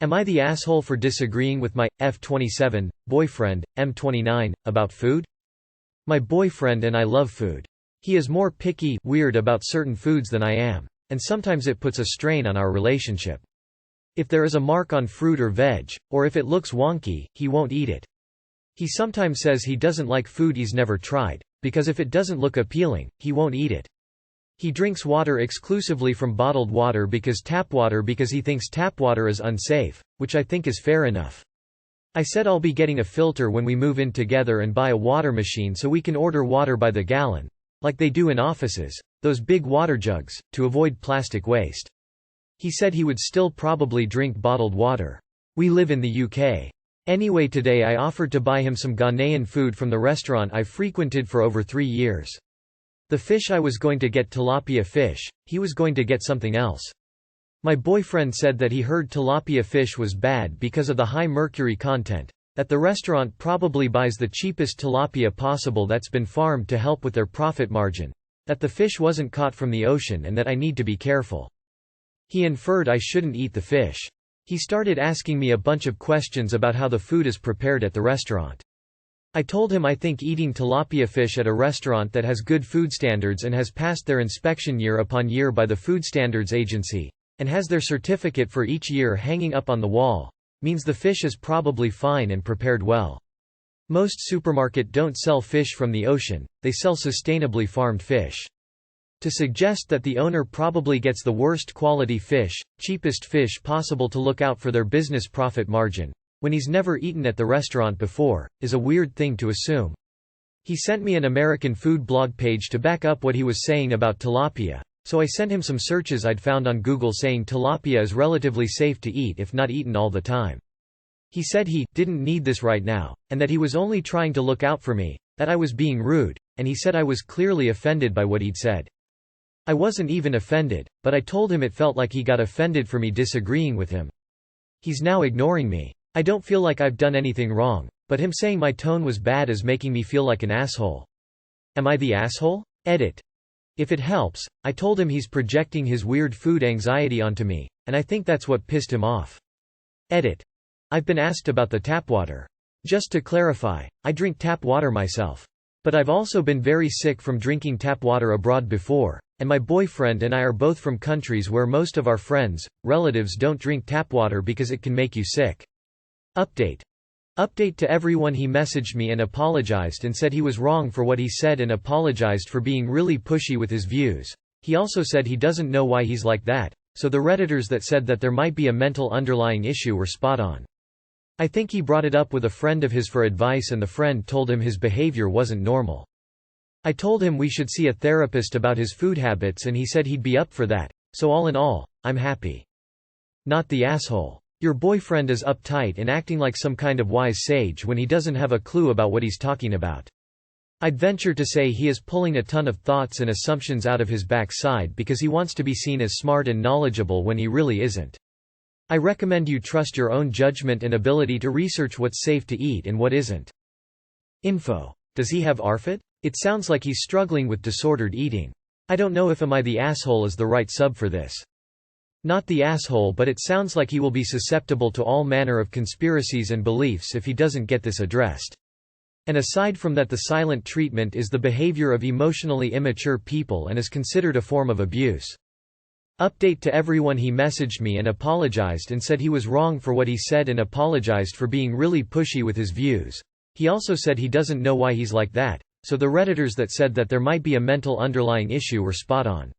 Am I the asshole for disagreeing with my f27 boyfriend, m29, about food? My boyfriend and I love food. He is more picky, weird about certain foods than I am, and sometimes it puts a strain on our relationship. If there is a mark on fruit or veg, or if it looks wonky, he won't eat it. He sometimes says he doesn't like food he's never tried, because if it doesn't look appealing, he won't eat it. He drinks water exclusively from bottled water because he thinks tap water is unsafe, which I think is fair enough. I said I'll be getting a filter when we move in together and buy a water machine so we can order water by the gallon, like they do in offices, those big water jugs, to avoid plastic waste. He said he would still probably drink bottled water. We live in the UK. Anyway, today I offered to buy him some Ghanaian food from the restaurant I've frequented for over 3 years. The fish I was going to get tilapia fish, he was going to get something else. My boyfriend said that he heard tilapia fish was bad because of the high mercury content, that the restaurant probably buys the cheapest tilapia possible that's been farmed to help with their profit margin, that the fish wasn't caught from the ocean and that I need to be careful. He inferred I shouldn't eat the fish. He started asking me a bunch of questions about how the food is prepared at the restaurant. I told him I think eating tilapia fish at a restaurant that has good food standards and has passed their inspection year upon year by the Food Standards Agency, and has their certificate for each year hanging up on the wall, means the fish is probably fine and prepared well. Most supermarkets don't sell fish from the ocean, they sell sustainably farmed fish. To suggest that the owner probably gets the worst quality fish, cheapest fish possible to look out for their business profit margin, when he's never eaten at the restaurant before, is a weird thing to assume. He sent me an American food blog page to back up what he was saying about tilapia, so I sent him some searches I'd found on Google saying tilapia is relatively safe to eat if not eaten all the time. He said he didn't need this right now, and that he was only trying to look out for me, that I was being rude, and he said I was clearly offended by what he'd said. I wasn't even offended, but I told him it felt like he got offended for me disagreeing with him. He's now ignoring me. I don't feel like I've done anything wrong, but him saying my tone was bad is making me feel like an asshole. Am I the asshole? Edit. If it helps, I told him he's projecting his weird food anxiety onto me, and I think that's what pissed him off. Edit. I've been asked about the tap water. Just to clarify, I drink tap water myself. But I've also been very sick from drinking tap water abroad before, and my boyfriend and I are both from countries where most of our friends, relatives don't drink tap water because it can make you sick. Update. Update to everyone: he messaged me and apologized and said he was wrong for what he said and apologized for being really pushy with his views. He also said he doesn't know why he's like that, so the Redditors that said that there might be a mental underlying issue were spot on. I think he brought it up with a friend of his for advice and the friend told him his behavior wasn't normal. I told him we should see a therapist about his food habits and he said he'd be up for that, so all in all, I'm happy. Not the asshole. Your boyfriend is uptight and acting like some kind of wise sage when he doesn't have a clue about what he's talking about. I'd venture to say he is pulling a ton of thoughts and assumptions out of his backside because he wants to be seen as smart and knowledgeable when he really isn't. I recommend you trust your own judgment and ability to research what's safe to eat and what isn't. Info. Does he have ARFID? It sounds like he's struggling with disordered eating. I don't know if "am I the asshole" is the right sub for this. Not the asshole, but it sounds like he will be susceptible to all manner of conspiracies and beliefs if he doesn't get this addressed. And aside from that, the silent treatment is the behavior of emotionally immature people and is considered a form of abuse. Update to everyone: he messaged me and apologized and said he was wrong for what he said and apologized for being really pushy with his views. He also said he doesn't know why he's like that, so the Redditors that said that there might be a mental underlying issue were spot on.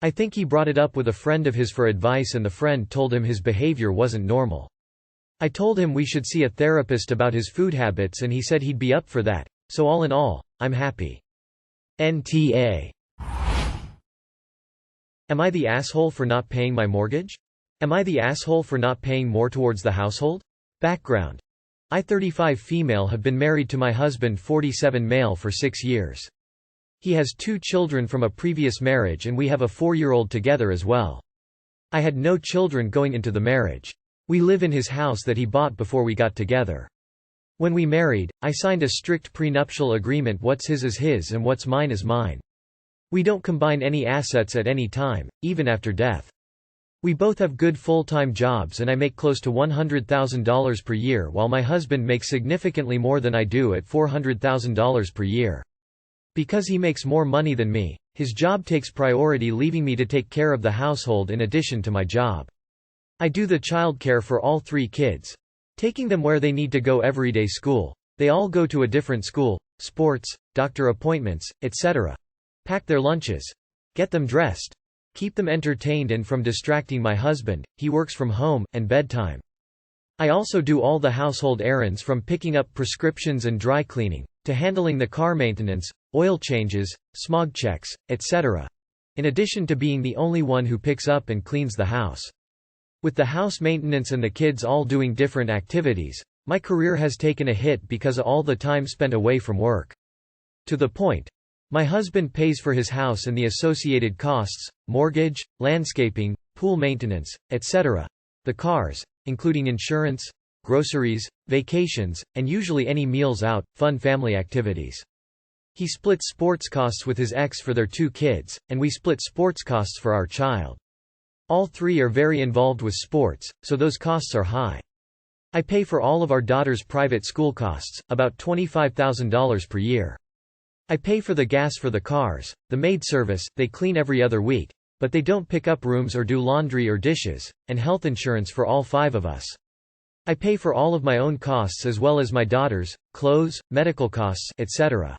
I think he brought it up with a friend of his for advice and the friend told him his behavior wasn't normal. I told him we should see a therapist about his food habits and he said he'd be up for that, so all in all, I'm happy. NTA. Am I the asshole for not paying my mortgage? Am I the asshole for not paying more towards the household? Background. I, 35 female, have been married to my husband, 47 male, for 6 years. He has 2 children from a previous marriage and we have a 4-year-old together as well. I had no children going into the marriage. We live in his house that he bought before we got together. When we married, I signed a strict prenuptial agreement: what's his is his and what's mine is mine. We don't combine any assets at any time, even after death. We both have good full-time jobs and I make close to $100,000 per year while my husband makes significantly more than I do at $400,000 per year. Because he makes more money than me, his job takes priority, leaving me to take care of the household in addition to my job. I do the childcare for all 3 kids, taking them where they need to go: everyday school. They all go to a different school, sports, doctor appointments, etc. Pack their lunches. Get them dressed. Keep them entertained, and from distracting my husband, he works from home, and bedtime. I also do all the household errands, from picking up prescriptions and dry cleaning, to handling the car maintenance, oil changes, smog checks, etc. In addition to being the only one who picks up and cleans the house. With the house maintenance and the kids all doing different activities, my career has taken a hit because of all the time spent away from work. To the point, my husband pays for his house and the associated costs, mortgage, landscaping, pool maintenance, etc. The cars, including insurance, groceries, vacations, and usually any meals out, fun family activities. He splits sports costs with his ex for their 2 kids, and we split sports costs for our child. All 3 are very involved with sports, so those costs are high. I pay for all of our daughter's private school costs, about $25,000 per year. I pay for the gas for the cars, the maid service, they clean every other week, but they don't pick up rooms or do laundry or dishes, and health insurance for all 5 of us. I pay for all of my own costs as well as my daughter's, clothes, medical costs, etc.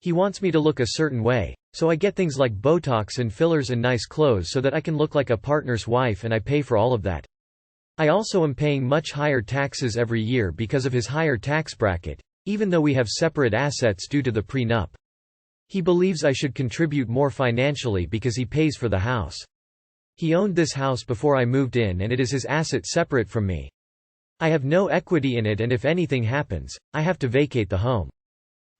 He wants me to look a certain way, so I get things like Botox and fillers and nice clothes so that I can look like a partner's wife, and I pay for all of that. I also am paying much higher taxes every year because of his higher tax bracket, even though we have separate assets due to the prenup. He believes I should contribute more financially because he pays for the house. He owned this house before I moved in and it is his asset separate from me. I have no equity in it, and if anything happens, I have to vacate the home.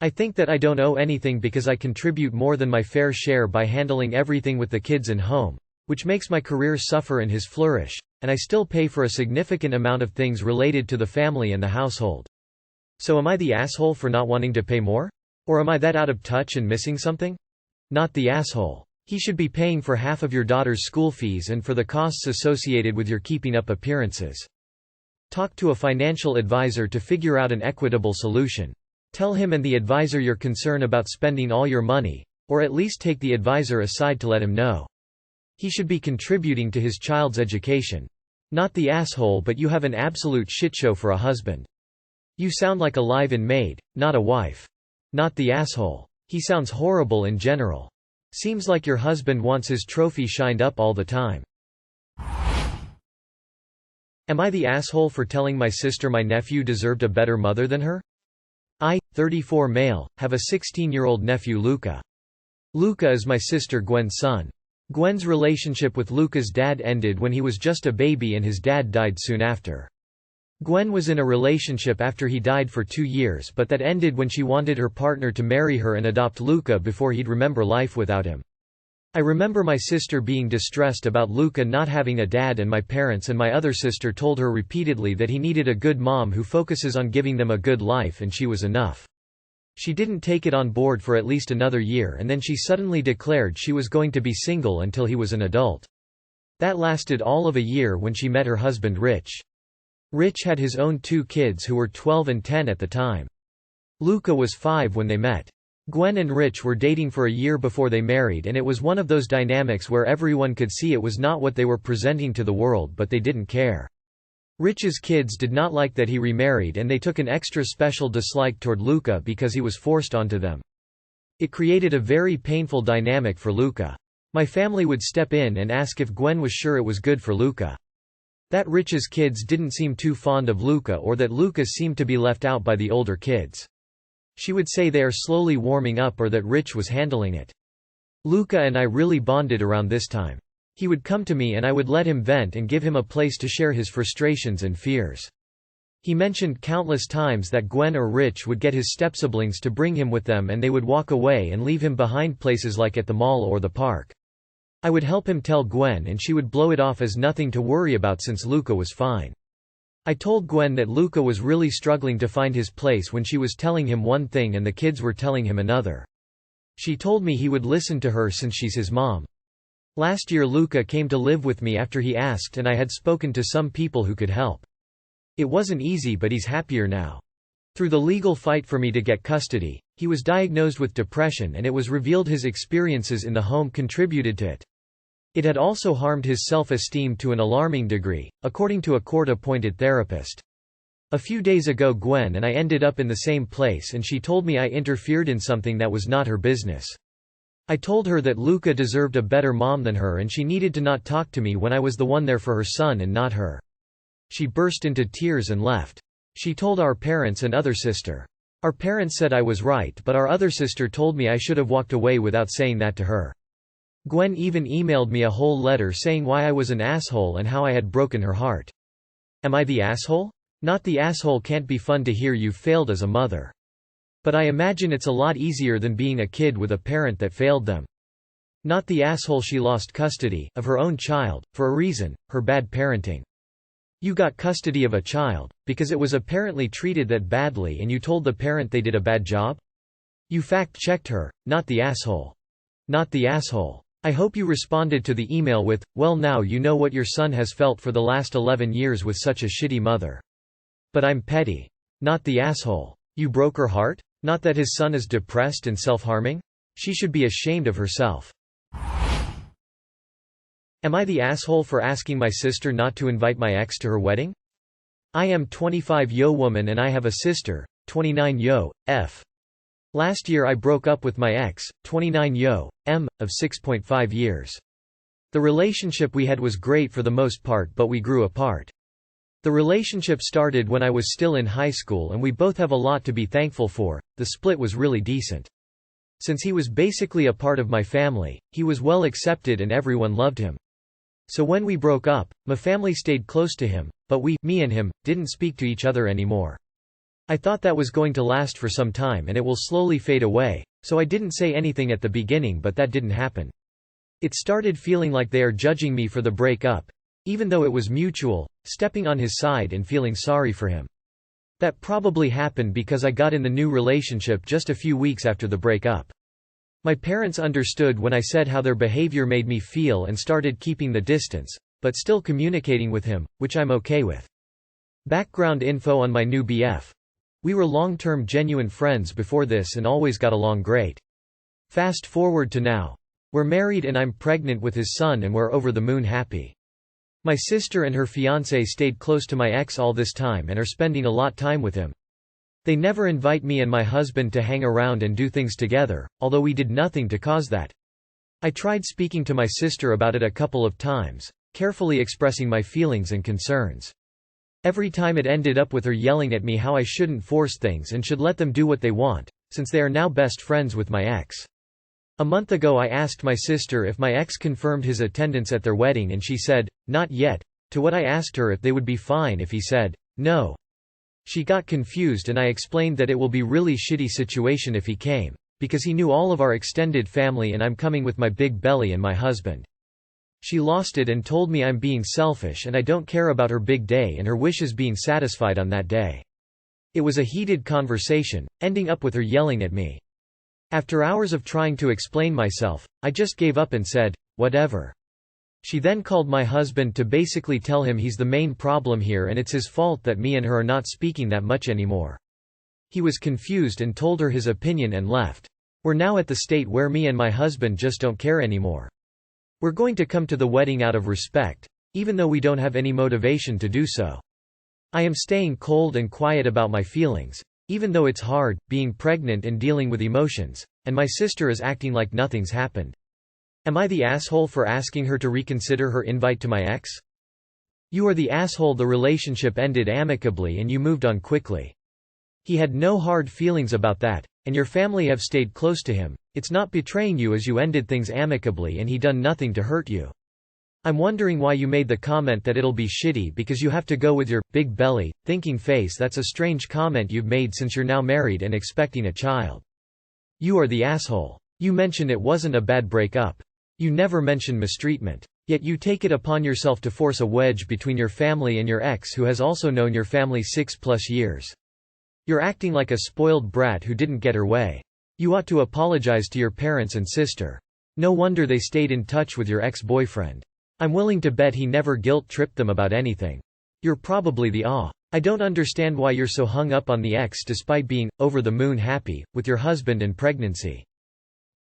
I think that I don't owe anything because I contribute more than my fair share by handling everything with the kids and home, which makes my career suffer and his flourish, and I still pay for a significant amount of things related to the family and the household. So am I the asshole for not wanting to pay more? Or am I that out of touch and missing something? Not the asshole. He should be paying for half of your daughter's school fees and for the costs associated with your keeping up appearances. Talk to a financial advisor to figure out an equitable solution. Tell him and the advisor your concern about spending all your money, or at least take the advisor aside to let him know. He should be contributing to his child's education. Not the asshole, but you have an absolute shitshow for a husband. You sound like a live-in maid, not a wife. Not the asshole. He sounds horrible in general. Seems like your husband wants his trophy shined up all the time. Am I the asshole for telling my sister my nephew deserved a better mother than her? I, 34 male, have a 16-year-old nephew Luca. Luca is my sister Gwen's son. Gwen's relationship with Luca's dad ended when he was just a baby and his dad died soon after. Gwen was in a relationship after he died for 2 years, but that ended when she wanted her partner to marry her and adopt Luca before he'd remember life without him. I remember my sister being distressed about Luca not having a dad, and my parents and my other sister told her repeatedly that he needed a good mom who focuses on giving them a good life, and she was enough. She didn't take it on board for at least another year, and then she suddenly declared she was going to be single until he was an adult. That lasted all of a year when she met her husband Rich. Rich had his own 2 kids who were 12 and 10 at the time. Luca was 5 when they met. Gwen and Rich were dating for a year before they married, and it was one of those dynamics where everyone could see it was not what they were presenting to the world, but they didn't care. Rich's kids did not like that he remarried, and they took an extra special dislike toward Luca because he was forced onto them. It created a very painful dynamic for Luca. My family would step in and ask if Gwen was sure it was good for Luca. That Rich's kids didn't seem too fond of Luca, or that Luca seemed to be left out by the older kids. She would say they are slowly warming up, or that Rich was handling it. Luca and I really bonded around this time. He would come to me and I would let him vent and give him a place to share his frustrations and fears. He mentioned countless times that Gwen or Rich would get his stepsiblings to bring him with them, and they would walk away and leave him behind places like at the mall or the park. I would help him tell Gwen, and she would blow it off as nothing to worry about since Luca was fine. I told Gwen that Luca was really struggling to find his place when she was telling him one thing and the kids were telling him another. She told me he would listen to her since she's his mom. Last year Luca came to live with me after he asked and I had spoken to some people who could help. It wasn't easy but he's happier now. Through the legal fight for me to get custody, he was diagnosed with depression and it was revealed his experiences in the home contributed to it. It had also harmed his self-esteem to an alarming degree, according to a court-appointed therapist. A few days ago Gwen and I ended up in the same place and she told me I interfered in something that was not her business. I told her that Luca deserved a better mom than her and she needed to not talk to me when I was the one there for her son and not her. She burst into tears and left. She told our parents and other sister. Our parents said I was right but our other sister told me I should have walked away without saying that to her. Gwen even emailed me a whole letter saying why I was an asshole and how I had broken her heart. Am I the asshole? Not the asshole can't be fun to hear you've failed as a mother. But I imagine it's a lot easier than being a kid with a parent that failed them. Not the asshole she lost custody of her own child, for a reason, her bad parenting. You got custody of a child, because it was apparently treated that badly and you told the parent they did a bad job? You fact-checked her, not the asshole. Not the asshole. I hope you responded to the email with, well now you know what your son has felt for the last 11 years with such a shitty mother. But I'm petty. Not the asshole. You broke her heart? Not that his son is depressed and self-harming? She should be ashamed of herself. Am I the asshole for asking my sister not to invite my ex to her wedding? I am 25 yo woman and I have a sister, 29 yo, f. Last year I broke up with my ex, 29 yo, m, of 6.5 years. The relationship we had was great for the most part but we grew apart. The relationship started when I was still in high school and we both have a lot to be thankful for. The split was really decent. Since he was basically a part of my family, he was well accepted and everyone loved him. So when we broke up, my family stayed close to him, but me and him, didn't speak to each other anymore. I thought that was going to last for some time and it will slowly fade away, so I didn't say anything at the beginning but that didn't happen. It started feeling like they are judging me for the breakup, even though it was mutual, stepping on his side and feeling sorry for him. That probably happened because I got in the new relationship just a few weeks after the breakup. My parents understood when I said how their behavior made me feel and started keeping the distance, but still communicating with him, which I'm okay with. Background info on my new BF. We were long-term genuine friends before this and always got along great. Fast forward to now. We're married and I'm pregnant with his son and we're over the moon happy. My sister and her fiancé stayed close to my ex all this time and are spending a lot time with him. They never invite me and my husband to hang around and do things together, although we did nothing to cause that. I tried speaking to my sister about it a couple of times, carefully expressing my feelings and concerns. Every time it ended up with her yelling at me how I shouldn't force things and should let them do what they want, since they are now best friends with my ex. A month ago I asked my sister if my ex confirmed his attendance at their wedding and she said, not yet, to what I asked her if they would be fine if he said, no. She got confused and I explained that it will be really shitty situation if he came, because he knew all of our extended family and I'm coming with my big belly and my husband. She lost it and told me I'm being selfish and I don't care about her big day and her wishes being satisfied on that day. It was a heated conversation, ending up with her yelling at me. After hours of trying to explain myself, I just gave up and said, whatever. She then called my husband to basically tell him he's the main problem here and it's his fault that me and her are not speaking that much anymore. He was confused and told her his opinion and left. We're now at the state where me and my husband just don't care anymore. We're going to come to the wedding out of respect, even though we don't have any motivation to do so. I am staying cold and quiet about my feelings, even though it's hard, being pregnant and dealing with emotions, and my sister is acting like nothing's happened. Am I the asshole for asking her to reconsider her invite to my ex? You are the asshole. The relationship ended amicably and you moved on quickly. He had no hard feelings about that, and your family have stayed close to him. It's not betraying you as you ended things amicably and he done nothing to hurt you. I'm wondering why you made the comment that it'll be shitty because you have to go with your big belly, thinking face. That's a strange comment you've made since you're now married and expecting a child. You are the asshole. You mentioned it wasn't a bad breakup. You never mention mistreatment. Yet you take it upon yourself to force a wedge between your family and your ex who has also known your family 6+ years. You're acting like a spoiled brat who didn't get her way. You ought to apologize to your parents and sister. No wonder they stayed in touch with your ex-boyfriend. I'm willing to bet he never guilt-tripped them about anything. You're probably the aw. I don't understand why you're so hung up on the ex despite being over-the-moon happy with your husband and pregnancy.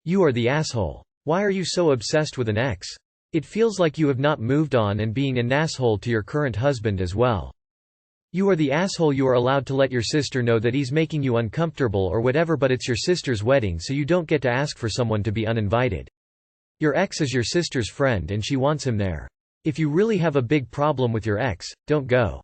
You are the asshole. Why are you so obsessed with an ex? It feels like you have not moved on and being an asshole to your current husband as well. You are the asshole. You are allowed to let your sister know that he's making you uncomfortable or whatever, but it's your sister's wedding, so you don't get to ask for someone to be uninvited. Your ex is your sister's friend and she wants him there. If you really have a big problem with your ex, don't go.